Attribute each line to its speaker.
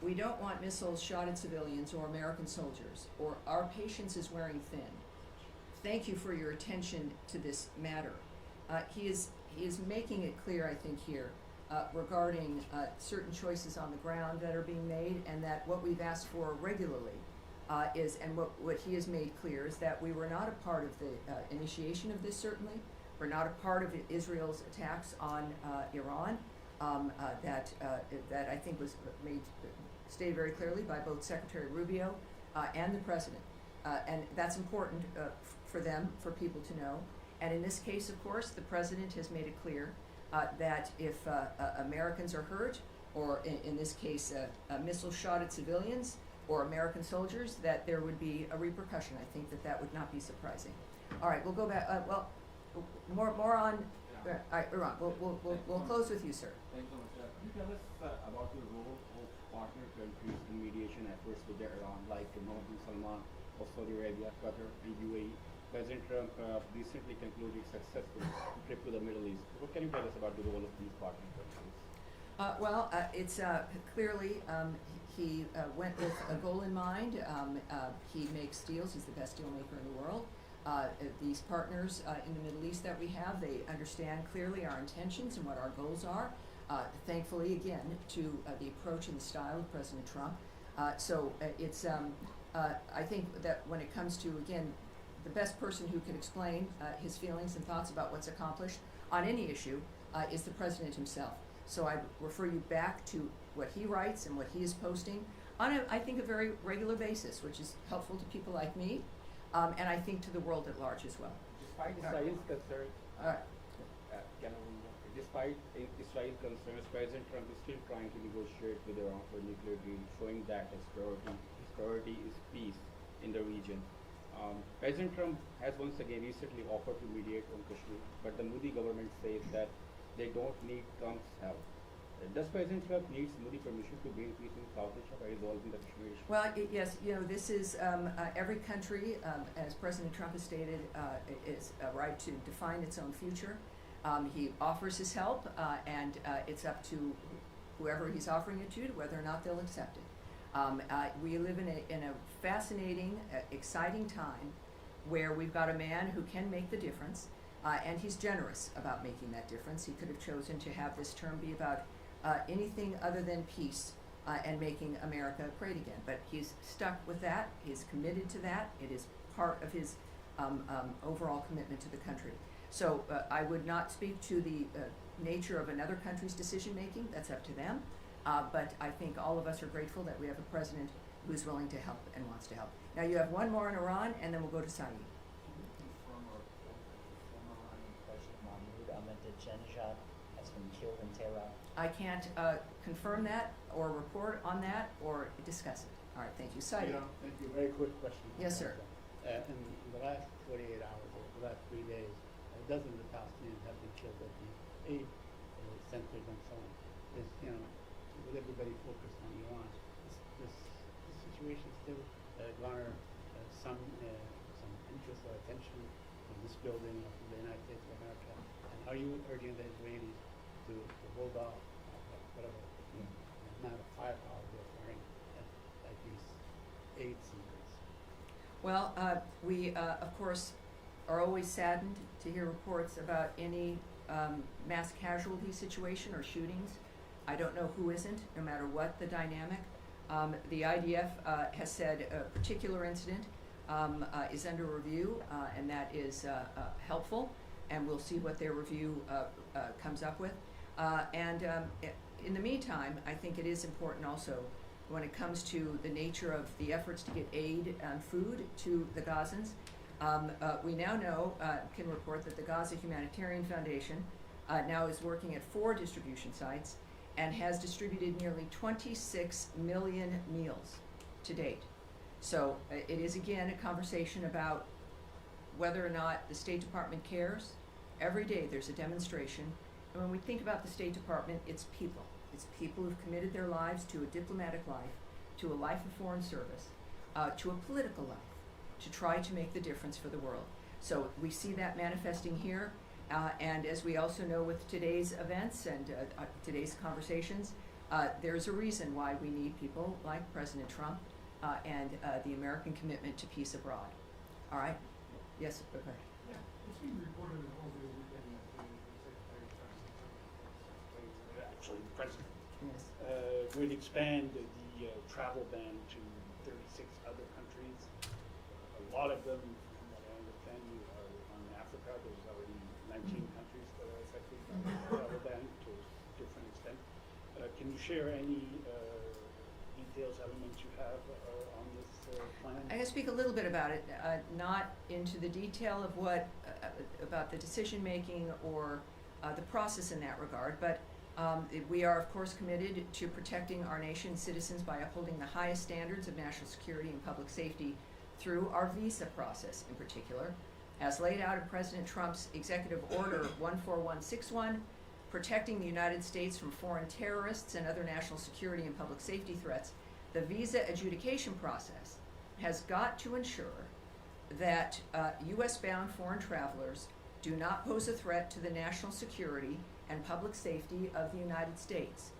Speaker 1: we don't want missiles shot at civilians or American soldiers, or our patience is wearing thin. Thank you for your attention to this matter. He is making it clear, I think, here regarding certain choices on the ground that are being made, and that what we've asked for regularly and what he has made clear is that we were not a part of the initiation of this, certainly. We're not a part of Israel's attacks on Iran. That I think was stated very clearly by both Secretary Rubio and the President. And that's important for them, for people to know. And in this case, of course, the President has made it clear that if Americans are hurt, or in this case, a missile shot at civilians or American soldiers, that there would be a repercussion. I think that would not be surprising. All right, we'll go back. More on. All right, Iran. We'll close with you, sir.
Speaker 2: Thanks so much. Can you tell us about the role of partner countries in mediation efforts with Iran, like Mohammed bin Salman of Saudi Arabia, Qatar, and UAE? President Trump recently concluded successful trip to the Middle East. What can you tell us about the role of these partner countries?
Speaker 1: It's clearly he went with a goal in mind. He makes deals. He's the best deal maker in the world. These partners in the Middle East that we have, they understand clearly our intentions and what our goals are. Thankfully, again, to the approach and the style of President Trump. I think that when it comes to, again, the best person who can explain his feelings and thoughts about what's accomplished on any issue is the President himself. So I refer you back to what he writes and what he is posting on, I think, a very regular basis, which is helpful to people like me, and I think to the world at large as well.
Speaker 2: Despite Israel's concerns, despite Israel's concerns, President Trump is still trying to negotiate with Iran for a nuclear deal, showing that his priority is peace in the region. President Trump has once again recently offered to mediate on Kashmir, but the Modi government says that they don't need Trump's help. Does President Trump need Modi permission to bring peace in South Asia by resolving the Kashmir issue?
Speaker 1: Well, yes, this is every country, as President Trump has stated, is a right to define its own future. He offers his help, and it's up to whoever he's offering it to whether or not they'll accept it. We live in a fascinating, exciting time where we've got a man who can make the difference, and he's generous about making that difference. He could have chosen to have this term be about anything other than peace and making America great again, but he's stuck with that. He's committed to that. It is part of his overall commitment to the country. So I would not speak to the nature of another country's decision making. That's up to them. But I think all of us are grateful that we have a president who's willing to help and wants to help. Now you have one more in Iran, and then we'll go to Saeed.
Speaker 3: Can you confirm or former Iranian President Mahmoud Ahmadinejad has been killed in Tehran?
Speaker 1: I can't confirm that or report on that or discuss it. All right, thank you. Saeed.
Speaker 4: Thank you. Very quick question.
Speaker 1: Yes, sir.
Speaker 4: In the last 48 hours, or the last 3 days, dozens of Palestinians have been killed at the aid centers and so on. With everybody focused on Iran, this situation still garner some interest or attention from this building or from the United States of America. And are you urging the Israelis to hold off whatever amount of firepower they're firing at these aid centers?
Speaker 1: Well, we, of course, are always saddened to hear reports about any mass casualty situation or shootings. I don't know who isn't, no matter what the dynamic. The IDF has said a particular incident is under review, and that is helpful, and we'll see what their review comes up with. In the meantime, I think it is important also when it comes to the nature of the efforts to get aid and food to the Gazans. We now know, can report that the Gaza Humanitarian Foundation now is working at 4 distribution sites and has distributed nearly 26 million meals to date. So it is again a conversation about whether or not the State Department cares. Every day there's a demonstration, and when we think about the State Department, it's people. It's people who've committed their lives to a diplomatic life, to a life of foreign service, to a political life, to try to make the difference for the world. So we see that manifesting here, and as we also know with today's events and today's conversations, There's a reason why we need people like President Trump and the American commitment to peace abroad. All right? Yes, okay.
Speaker 5: Yeah, it's being reported in all the weekend that the Secretary actually the President,
Speaker 1: Yes.
Speaker 5: would expand the travel ban to 36 other countries. A lot of them, from what I understand, are on Africa. There's already 19 countries that are affected by the travel ban to a different extent. Can you share any details, elements you have on this plan?
Speaker 1: I'm going to speak a little bit about it, not into the detail of what, about the decision making or the process in that regard, but we are, of course, committed to protecting our nation's citizens by upholding the highest standards of national security and public safety through our visa process in particular, as laid out in President Trump's Executive Order 14161, protecting the United States from foreign terrorists and other national security and public safety threats. The visa adjudication process has got to ensure that U.S.-bound foreign travelers do not pose a threat to the national security and public safety of the United States.